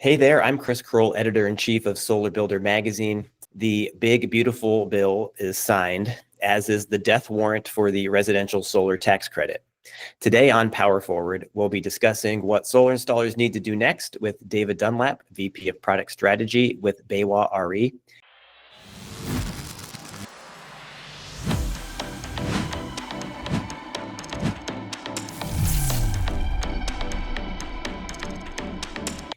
Hey there, I'm Chris Crowell, Editor-in-Chief of Solar Builder magazine. The big, beautiful bill is signed, as is the death warrant for the residential solar tax credit. Today on Power Forward, we'll be discussing what solar installers need to do next with David Dunlap, VP of Product Strategy with BayWa RE.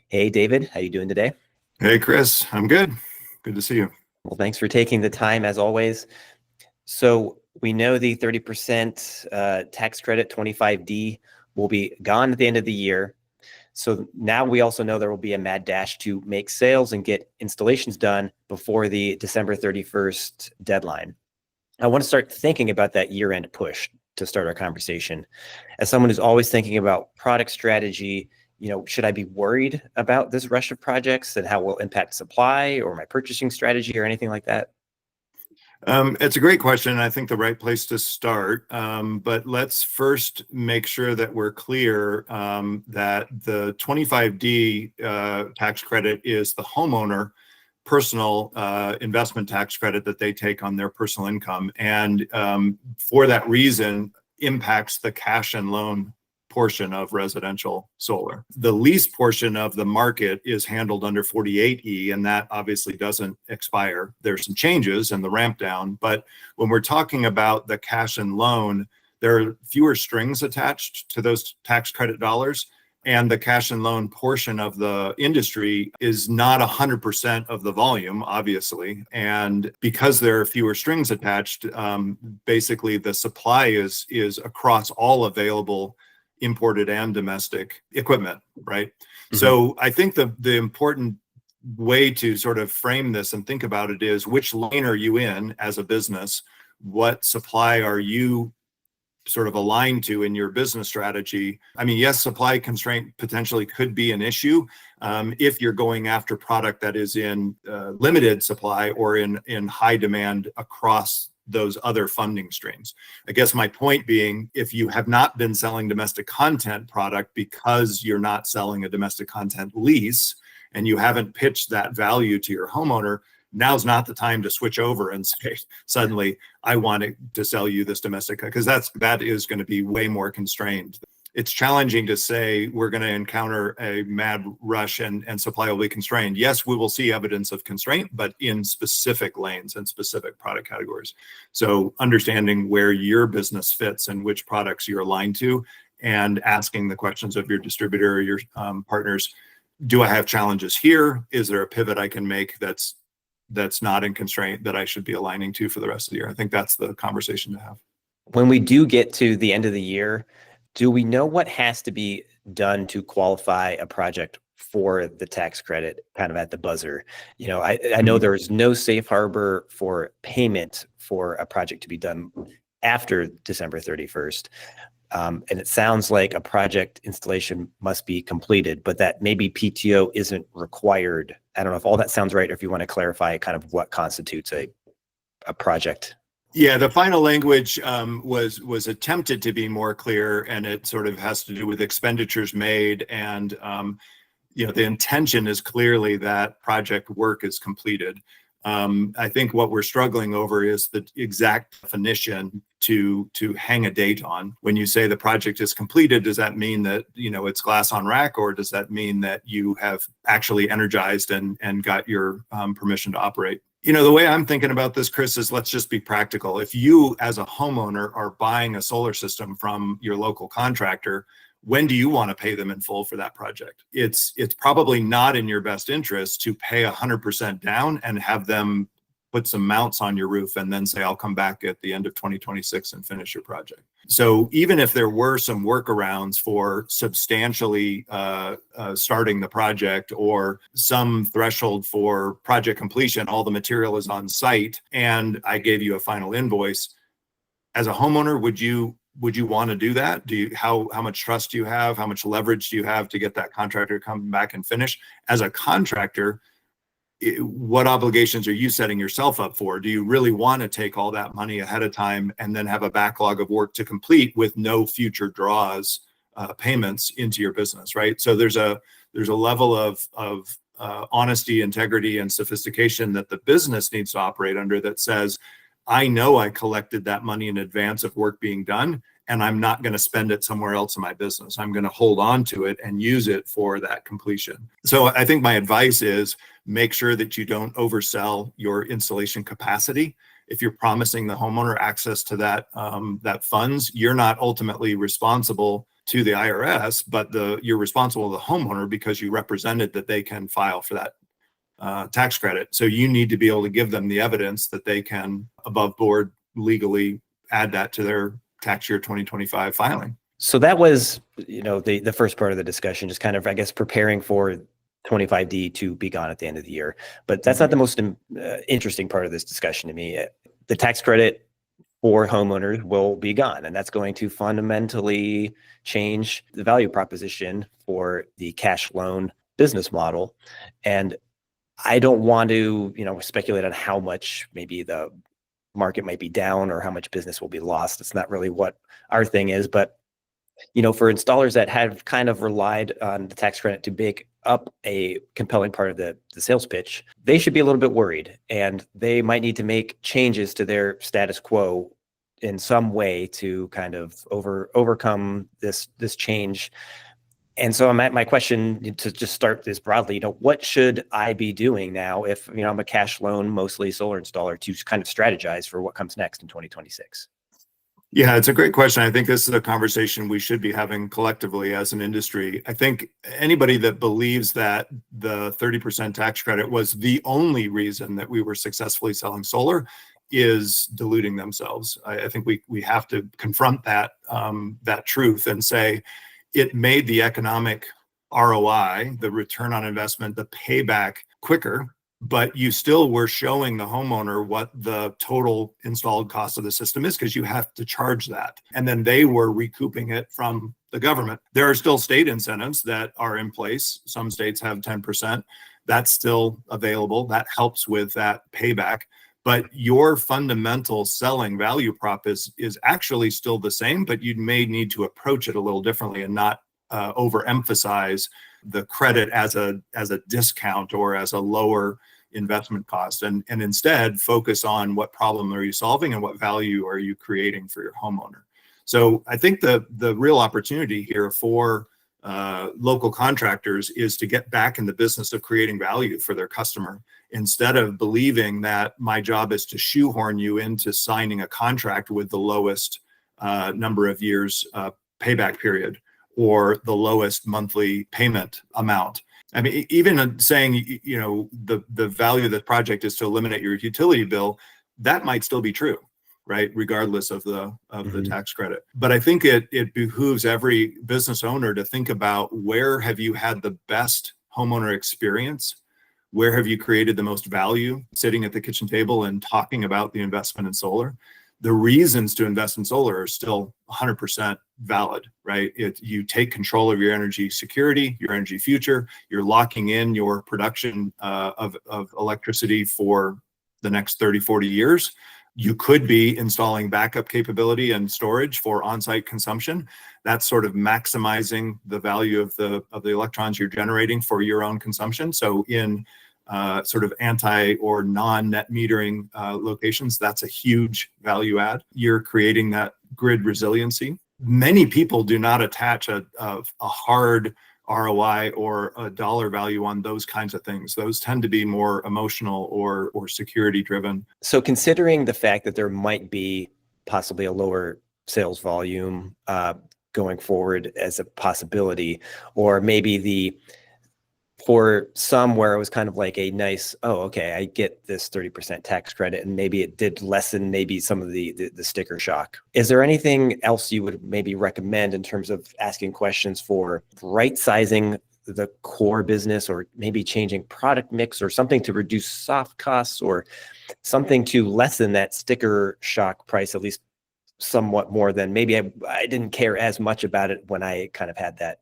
Hey, David, how you doing today? Hey, Chris, I'm good. Good to see you. Well, thanks for taking the time as always. So we know the 30% tax credit, 25D, will be gone at the end of the year. So now we also know there will be a mad dash to make sales and get installations done before the December 31st deadline. I want to start thinking about that year-end push to start our conversation. As someone who's always thinking about product strategy, should I be worried about this rush of projects and how it will impact supply or my purchasing strategy or anything like that? It's a great question. I think the right place to start. But let's first make sure that we're clear that the 25D tax credit is the homeowner personal investment tax credit that they take on their personal income. And for that reason, impacts the cash and loan portion of residential solar. The lease portion of the market is handled under 48E, and that obviously doesn't expire. There's some changes in the ramp down, but when we're talking about the cash and loan, there are fewer strings attached to those tax credit dollars, and the cash and loan portion of the industry is not 100% of the volume, obviously. And because there are fewer strings attached, basically the supply is across all available imported and domestic equipment, right? Mm-hmm. So I think the important way to sort of frame this and think about it is, which lane are you in as a business? What supply are you sort of aligned to in your business strategy? I mean, yes, supply constraint potentially could be an issue if you're going after product that is in limited supply or in high demand across those other funding streams. I guess my point being, if you have not been selling domestic content product because you're not selling a domestic content lease and you haven't pitched that value to your homeowner, now's not the time to switch over and say, suddenly, I want to sell you this domestic, because that is going to be way more constrained. It's challenging to say we're going to encounter a mad rush and supply will be constrained. Yes, we will see evidence of constraint, but in specific lanes and specific product categories. So understanding where your business fits and which products you're aligned to, and asking the questions of your distributor or your partners, do I have challenges here? Is there a pivot I can make that's not in constraint that I should be aligning to for the rest of the year? I think that's the conversation to have. When we do get to the end of the year, do we know what has to be done to qualify a project for the tax credit kind of at the buzzer? I know there is no safe harbor for payment for a project to be done after December 31st. And it sounds like a project installation must be completed, but that maybe PTO isn't required. I don't know if all that sounds right, or if you want to clarify kind of what constitutes a project. Yeah, the final language was attempted to be more clear, and it sort of has to do with expenditures made, and the intention is clearly that project work is completed. I think what we're struggling over is the exact definition to hang a date on. When you say the project is completed, does that mean that it's glass on rack, or does that mean that you have actually energized and got your permission to operate? The way I'm thinking about this, Chris, is let's just be practical. If you as a homeowner are buying a solar system from your local contractor, when do you want to pay them in full for that project? It's probably not in your best interest to pay 100% down and have them put some mounts on your roof and then say, I'll come back at the end of 2026 and finish your project. So even if there were some workarounds for substantially starting the project, or some threshold for project completion, all the material is on site, and I gave you a final invoice, as a homeowner, would you want to do that? How much trust do you have? How much leverage do you have to get that contractor to come back and finish? As a contractor, what obligations are you setting yourself up for? Do you really want to take all that money ahead of time and then have a backlog of work to complete with no future draws, payments into your business, right? So there's a There's a level of honesty, integrity, and sophistication that the business needs to operate under that says, I know I collected that money in advance of work being done, and I'm not going to spend it somewhere else in my business. I'm going to hold on to it and use it for that completion. So I think my advice is make sure that you don't oversell your installation capacity. If you're promising the homeowner access to that funds, you're not ultimately responsible to the IRS, but you're responsible to the homeowner because you represented that they can file for that tax credit. So you need to be able to give them the evidence that they can above board legally add that to their tax year 2025 filing. So that was, the first part of the discussion, just kind of, I guess, preparing for 25D to be gone at the end of the year. But that's not the most interesting part of this discussion to me. The tax credit for homeowners will be gone, and that's going to fundamentally change the value proposition for the cash loan business model. And I don't want to, speculate on how much maybe the market might be down or how much business will be lost. It's not really what our thing is, but for installers that have kind of relied on the tax credit to make up a compelling part of the sales pitch, they should be a little bit worried, and they might need to make changes to their status quo in some way to kind of overcome this change. And so my question, to just start this broadly, what should I be doing now if I'm a cash loan, mostly solar installer, to kind of strategize for what comes next in 2026? Yeah, it's a great question. I think this is a conversation we should be having collectively as an industry. I think anybody that believes that the 30% tax credit was the only reason that we were successfully selling solar is deluding themselves. I think we have to confront that truth and say it made the economic ROI, the return on investment, the payback quicker, but you still were showing the homeowner what the total installed cost of the system is because you have to charge that. And then they were recouping it from the government. There are still state incentives that are in place. Some states have 10%. That's still available. That helps with that payback. But your fundamental selling value prop is actually still the same, but you may need to approach it a little differently and not overemphasize the credit as a discount or as a lower investment cost, and instead focus on what problem are you solving and what value are you creating for your homeowner. So I think the real opportunity here for local contractors is to get back in the business of creating value for their customer, instead of believing that my job is to shoehorn you into signing a contract with the lowest number of years payback period or the lowest monthly payment amount. I mean, even saying, the value of the project is to eliminate your utility bill, that might still be true, right? Regardless of the tax credit. But I think it behooves every business owner to think about, where have you had the best homeowner experience? Where have you created the most value sitting at the kitchen table and talking about the investment in solar? The reasons to invest in solar are still 100% valid, right? You take control of your energy security, your energy future. You're locking in your production of electricity for the next 30, 40 years. You could be installing backup capability and storage for on-site consumption. That's sort of maximizing the value of the electrons you're generating for your own consumption. So in sort of anti or non-net metering locations, that's a huge value add. You're creating that grid resiliency. Many people do not attach a hard ROI or a dollar value on those kinds of things. Those tend to be more emotional or security driven. So considering the fact that there might be possibly a lower sales volume going forward as a possibility, or maybe for some where it was kind of like a nice, oh, okay, I get this 30% tax credit, and maybe it did lessen maybe some of the sticker shock. Is there anything else you would maybe recommend in terms of asking questions for right sizing the core business, or maybe changing product mix, or something to reduce soft costs, or something to lessen that sticker shock price, at least somewhat more than maybe I didn't care as much about it when I kind of had that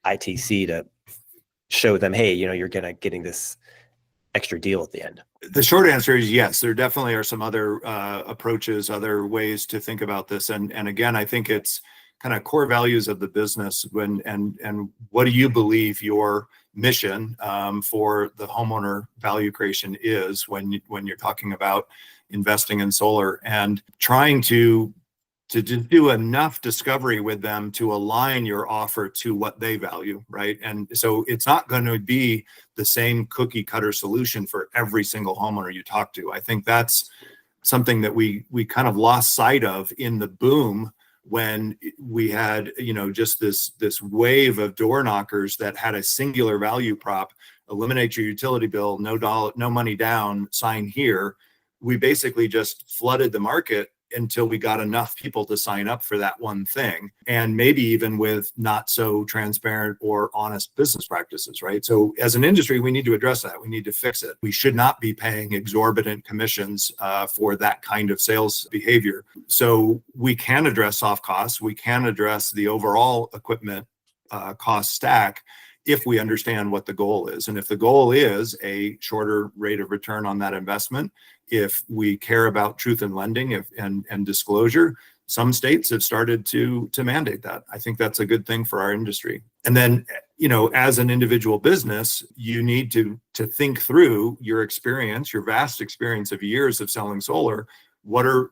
ITC to show them, hey, you're getting this extra deal at the end? The short answer is yes. There definitely are some other approaches, other ways to think about this. And again, I think it's kind of core values of the business and what do you believe your mission for the homeowner value creation is when you're talking about investing in solar, and trying to do enough discovery with them to align your offer to what they value, right? And so it's not going to be the same cookie cutter solution for every single homeowner you talk to. I think that's something that we kind of lost sight of in the boom when we had, just this wave of door knockers that had a singular value prop: eliminate your utility bill, no money down, sign here. We basically just flooded the market until we got enough people to sign up for that one thing, and maybe even with not so transparent or honest business practices, right? So as an industry, we need to address that. We need to fix it. We should not be paying exorbitant commissions for that kind of sales behavior. So we can address soft costs. We can address the overall equipment cost stack if we understand what the goal is. And if the goal is a shorter rate of return on that investment, if we care about truth in lending and disclosure, some states have started to mandate that. I think that's a good thing for our industry. And then, as an individual business, you need to think through your experience, your vast experience of years of selling solar. What are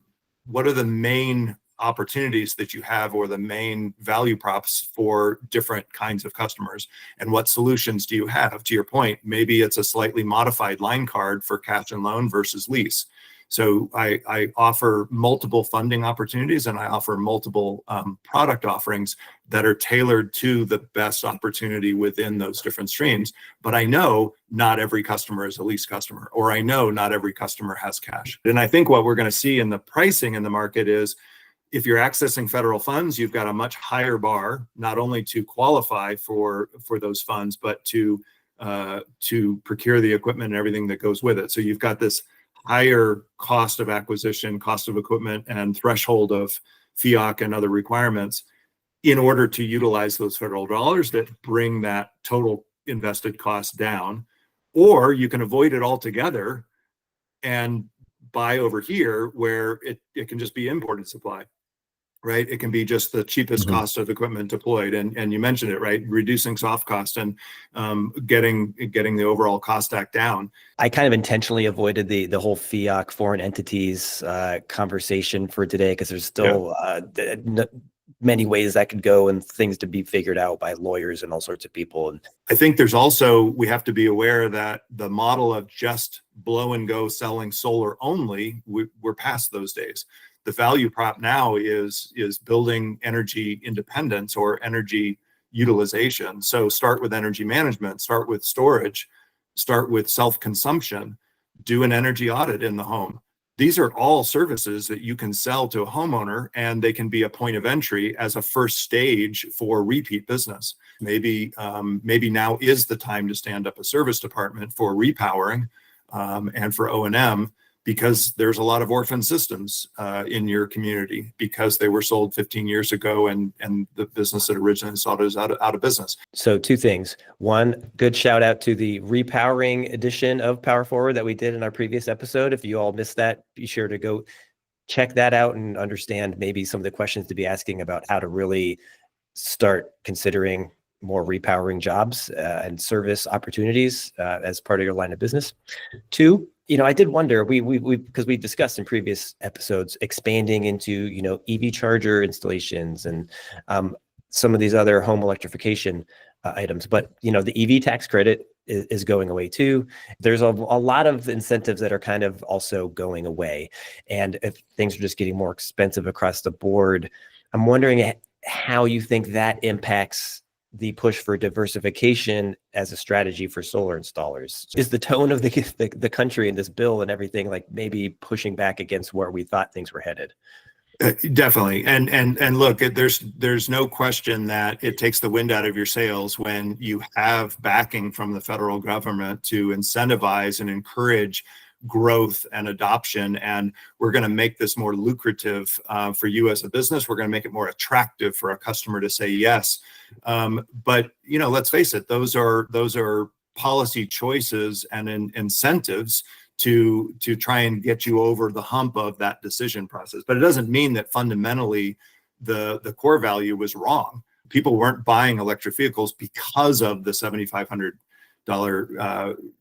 the main opportunities that you have, or the main value props for different kinds of customers, and what solutions do you have? To your point, maybe it's a slightly modified line card for cash and loan versus lease. So I offer multiple funding opportunities, and I offer multiple product offerings that are tailored to the best opportunity within those different streams. But I know not every customer is a lease customer, or I know not every customer has cash. And I think what we're going to see in the pricing in the market is, if you're accessing federal funds, you've got a much higher bar, not only to qualify for those funds, but to procure the equipment and everything that goes with it. So you've got this higher cost of acquisition, cost of equipment, and threshold of FIAC and other requirements in order to utilize those federal dollars that bring that total invested cost down. Or you can avoid it altogether and buy over here, where it can just be imported supply. Right? It can be just the cheapest cost of equipment deployed. And you mentioned it, right? Reducing soft cost and getting the overall cost stack down. I kind of intentionally avoided the whole FIAC, foreign entities conversation for today, because there's still many ways that could go, and things to be figured out by lawyers and all sorts of people. And I think there's also, we have to be aware that the model of just blow and go selling solar only, we're past those days. The value prop now is building energy independence or energy utilization. So start with energy management, start with storage, start with self-consumption, do an energy audit in the home. These are all services that you can sell to a homeowner, and they can be a point of entry as a first stage for repeat business. Maybe now is the time to stand up a service department for repowering and for O&M, because there's a lot of orphan systems in your community because they were sold 15 years ago and the business that originally sold is out of business. So two things. One, good shout out to the repowering edition of Power Forward that we did in our previous episode. If you all missed that, be sure to go check that out and understand maybe some of the questions to be asking about how to really start considering more repowering jobs and service opportunities as part of your line of business. Two, I did wonder, we because we discussed in previous episodes expanding into, EV charger installations and some of these other home electrification items. But, the EV tax credit is going away too. There's a lot of incentives that are kind of also going away. And if things are just getting more expensive across the board, I'm wondering how you think that impacts the push for diversification as a strategy for solar installers. Is the tone of the country in this bill and everything like maybe pushing back against where we thought things were headed? Definitely. And look, there's no question that it takes the wind out of your sails when you have backing from the federal government to incentivize and encourage growth and adoption. And we're going to make this more lucrative for you as a business. We're going to make it more attractive for a customer to say yes. But let's face it, those are policy choices and incentives to try and get you over the hump of that decision process. But it doesn't mean that fundamentally the core value was wrong. People weren't buying electric vehicles because of the $7,500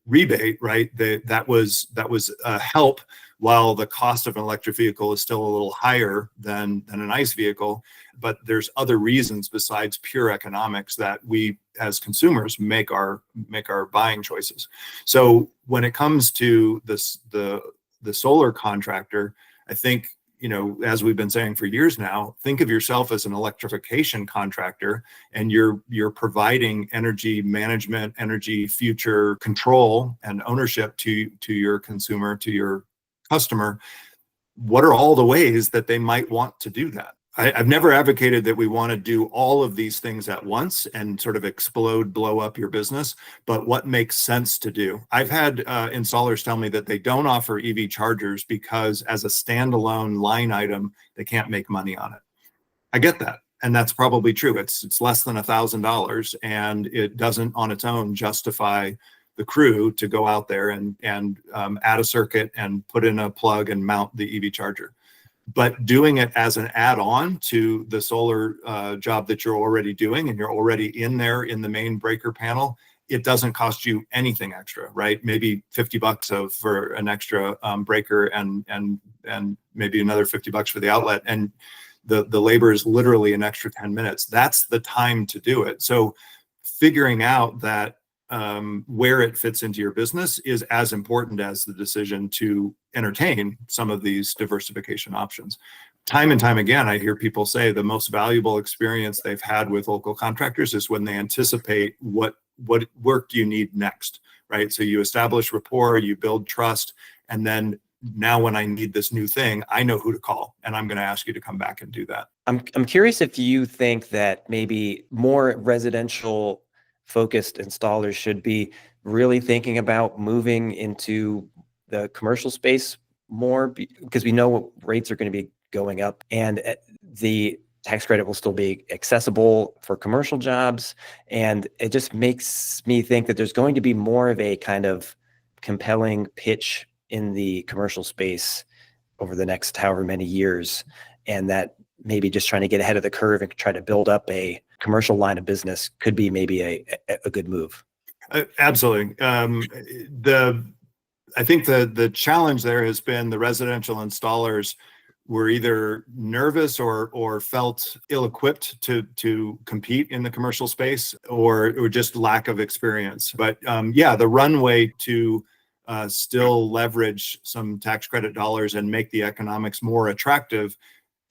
rebate, right? That was a help, while the cost of an electric vehicle is still a little higher than an ICE vehicle. But there's other reasons besides pure economics that we as consumers make our buying choices. So when it comes to this, the solar contractor, I think, as we've been saying for years now, think of yourself as an electrification contractor, and you're providing energy management, energy future control and ownership to your consumer, to your customer. What are all the ways that they might want to do that? I've never advocated that we want to do all of these things at once and sort of blow up your business, but what makes sense to do? I've had installers tell me that they don't offer EV chargers because as a standalone line item, they can't make money on it. I get that. And that's probably true. It's less than $1,000, and it doesn't on its own justify the crew to go out there and add a circuit and put in a plug and mount the EV charger. But doing it as an add-on to the solar job that you're already doing, and you're already in there in the main breaker panel, it doesn't cost you anything extra, right? Maybe $50 for an extra breaker, and maybe another $50 for the outlet, and the labor is literally an extra 10 minutes. That's the time to do it. So figuring out that where it fits into your business is as important as the decision to entertain some of these diversification options. Time and time again, I hear people say the most valuable experience they've had with local contractors is when they anticipate what work you need next, right? So you establish rapport, you build trust, and then now when I need this new thing, I know who to call, and I'm going to ask you to come back and do that. I'm curious if you think that maybe more residential focused installers should be really thinking about moving into the commercial space more, because we know rates are going to be going up, and the tax credit will still be accessible for commercial jobs. And it just makes me think that there's going to be more of a kind of compelling pitch in the commercial space over the next however many years, and that maybe just trying to get ahead of the curve and try to build up a commercial line of business could be maybe a good move. Absolutely. I think the challenge there has been the residential installers were either nervous or felt ill-equipped to compete in the commercial space, or just lack of experience. But yeah, the runway to still leverage some tax credit dollars and make the economics more attractive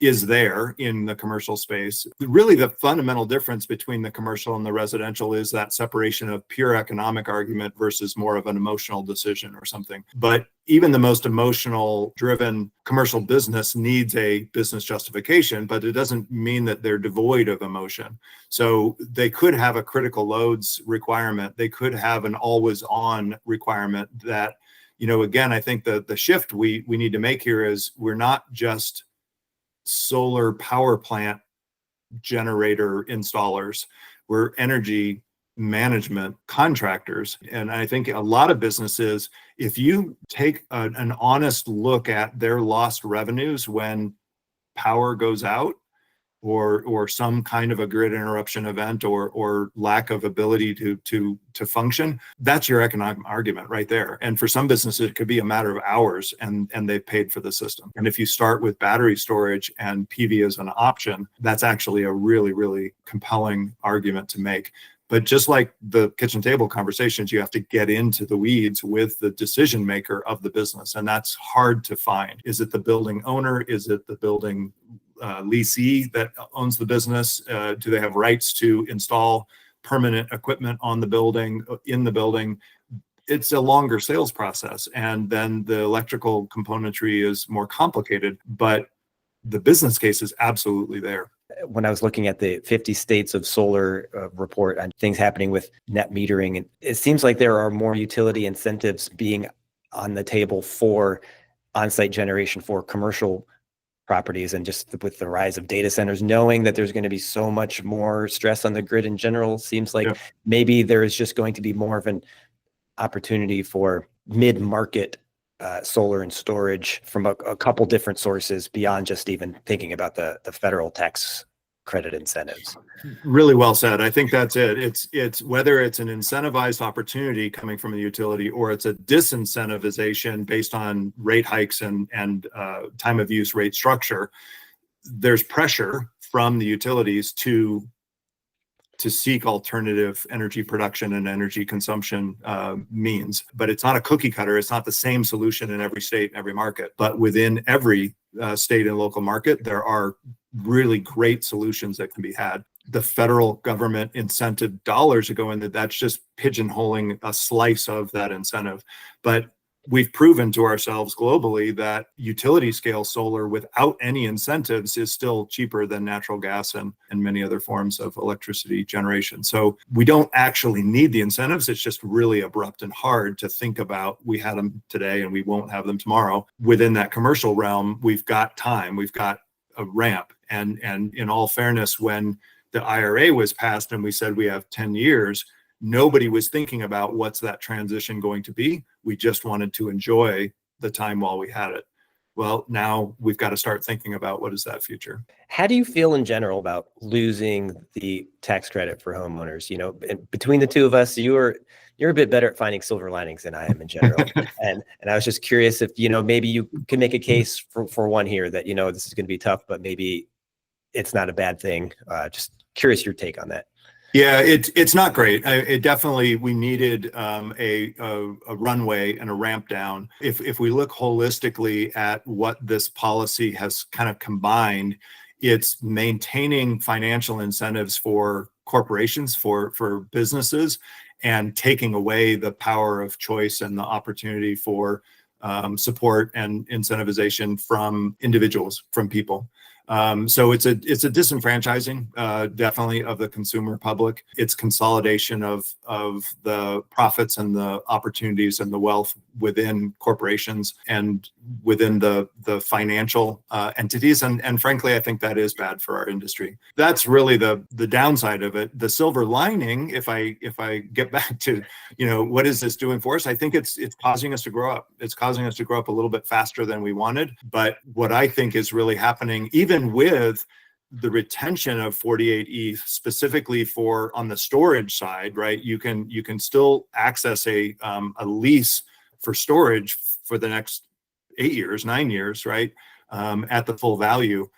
is there in the commercial space. Really, the fundamental difference between the commercial and the residential is that separation of pure economic argument versus more of an emotional decision or something. But even the most emotional driven commercial business needs a business justification, but it doesn't mean that they're devoid of emotion. So they could have a critical loads requirement. They could have an always on requirement that, again, I think the shift we need to make here is we're not just solar power plant generator installers, we're energy management contractors. And I think a lot of businesses, if you take an honest look at their lost revenues when power goes out, or some kind of a grid interruption event, or lack of ability to function, that's your economic argument right there. And for some businesses, it could be a matter of hours, and they've paid for the system. And if you start with battery storage and PV as an option, that's actually a really, really compelling argument to make. But just like the kitchen table conversations, you have to get into the weeds with the decision maker of the business. And that's hard to find. Is it the building owner? Is it the building leasee that owns the business? Do they have rights to install permanent equipment on the building, in the building? It's a longer sales process. And then the electrical componentry is more complicated, but the business case is absolutely there. When I was looking at the 50 states of solar report on things happening with net metering, and it seems like there are more utility incentives being on the table for on-site generation for commercial properties. And just with the rise of data centers, knowing that there's going to be so much more stress on the grid in general, seems like maybe there is just going to be more of an opportunity for mid-market solar and storage from a couple different sources beyond just even thinking about the federal tax credit incentives. Really well said. I think that's it. It's whether it's an incentivized opportunity coming from the utility or it's a disincentivization based on rate hikes and time of use rate structure. There's pressure from the utilities to seek alternative energy production and energy consumption means. But it's not a cookie cutter. It's not the same solution in every state, every market. But within every state and local market, there are really great solutions that can be had. The federal government incentive dollars that go in, that's just pigeonholing a slice of that incentive. But we've proven to ourselves globally that utility scale solar without any incentives is still cheaper than natural gas and many other forms of electricity generation. So we don't actually need the incentives. It's just really abrupt and hard to think about. We had them today and we won't have them tomorrow. Within that commercial realm, we've got time, we've got a ramp. And in all fairness, when the IRA was passed and we said we have 10 years, nobody was thinking about what's that transition going to be. We just wanted to enjoy the time while we had it. Well, now we've got to start thinking about what is that future. How do you feel in general about losing the tax credit for homeowners? You know, between the two of us, you're a bit better at finding silver linings than I am in general. and I was just curious if, maybe you can make a case for one here that, this is going to be tough, but maybe it's not a bad thing. Just curious your take on that. Yeah, it's not great. It definitely, we needed a runway and a ramp down. If we look holistically at what this policy has kind of combined, it's maintaining financial incentives for corporations, for businesses, and taking away the power of choice and the opportunity for support and incentivization from individuals, from people. So it's a disenfranchising, definitely, of the consumer public. It's consolidation of the profits and the opportunities and the wealth within corporations and within the financial entities. And frankly, I think that is bad for our industry. That's really the downside of it. The silver lining, if I get back to, what is this doing for us? I think it's causing us to grow up. It's causing us to grow up a little bit faster than we wanted. But what I think is really happening, even with the retention of 48E specifically for on the storage side, right? You can still access a lease for storage for the next 8 years, 9 years, right? At the full value.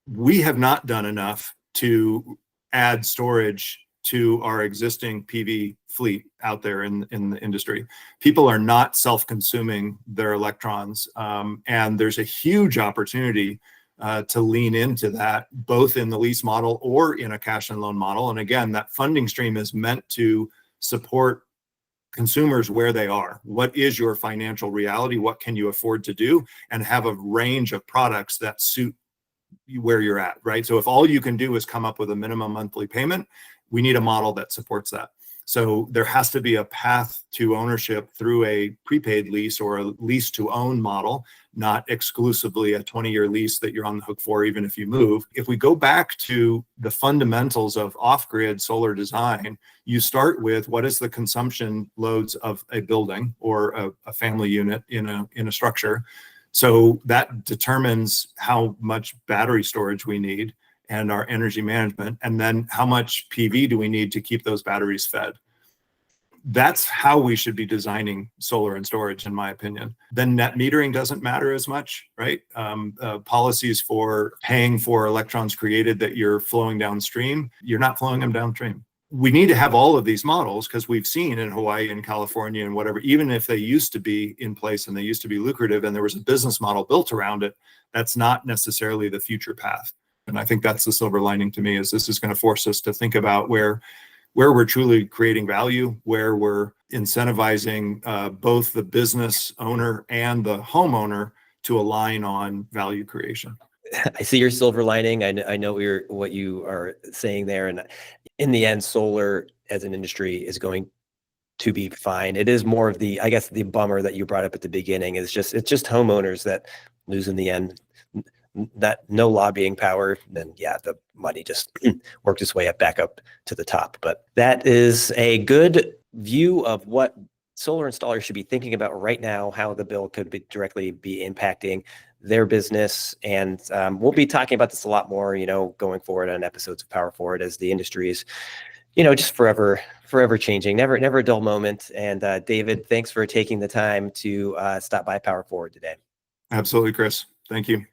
We have not done enough to add storage to our existing PV fleet out there in the industry. People are not self-consuming their electrons, and there's a huge opportunity to lean into that, both in the lease model or in a cash and loan model. And again, that funding stream is meant to support consumers where they are. What is your financial reality? What can you afford to do? And have a range of products that suit where you're at, right? So if all you can do is come up with a minimum monthly payment, we need a model that supports that. So there has to be a path to ownership through a prepaid lease or a lease to own model, not exclusively a 20-year lease that you're on the hook for even if you move. If we go back to the fundamentals of off-grid solar design, you start with what is the consumption loads of a building or a family unit in a structure. So that determines how much battery storage we need and our energy management, and then how much PV do we need to keep those batteries fed. That's how we should be designing solar and storage, in my opinion. Then net metering doesn't matter as much, right? Policies for paying for electrons created that you're flowing downstream, you're not flowing them downstream. We need to have all of these models because we've seen in Hawaii and California and whatever, even if they used to be in place and they used to be lucrative and there was a business model built around it, that's not necessarily the future path. And I think that's the silver lining to me, is this is going to force us to think about where we're truly creating value, where we're incentivizing both the business owner and the homeowner to align on value creation. I see your silver lining. I know what you are saying there. And in the end, solar as an industry is going to be fine. It is more of the bummer that you brought up at the beginning is it's just homeowners that lose in the end. That no lobbying power, then the money just worked its way back up to the top. But that is a good view of what solar installers should be thinking about right now, how the bill could directly be impacting their business. And we'll be talking about this a lot more, going forward on episodes of Power Forward, as the industry is, just forever changing, never a dull moment. And David, thanks for taking the time to stop by Power Forward today. Absolutely, Chris. Thank you.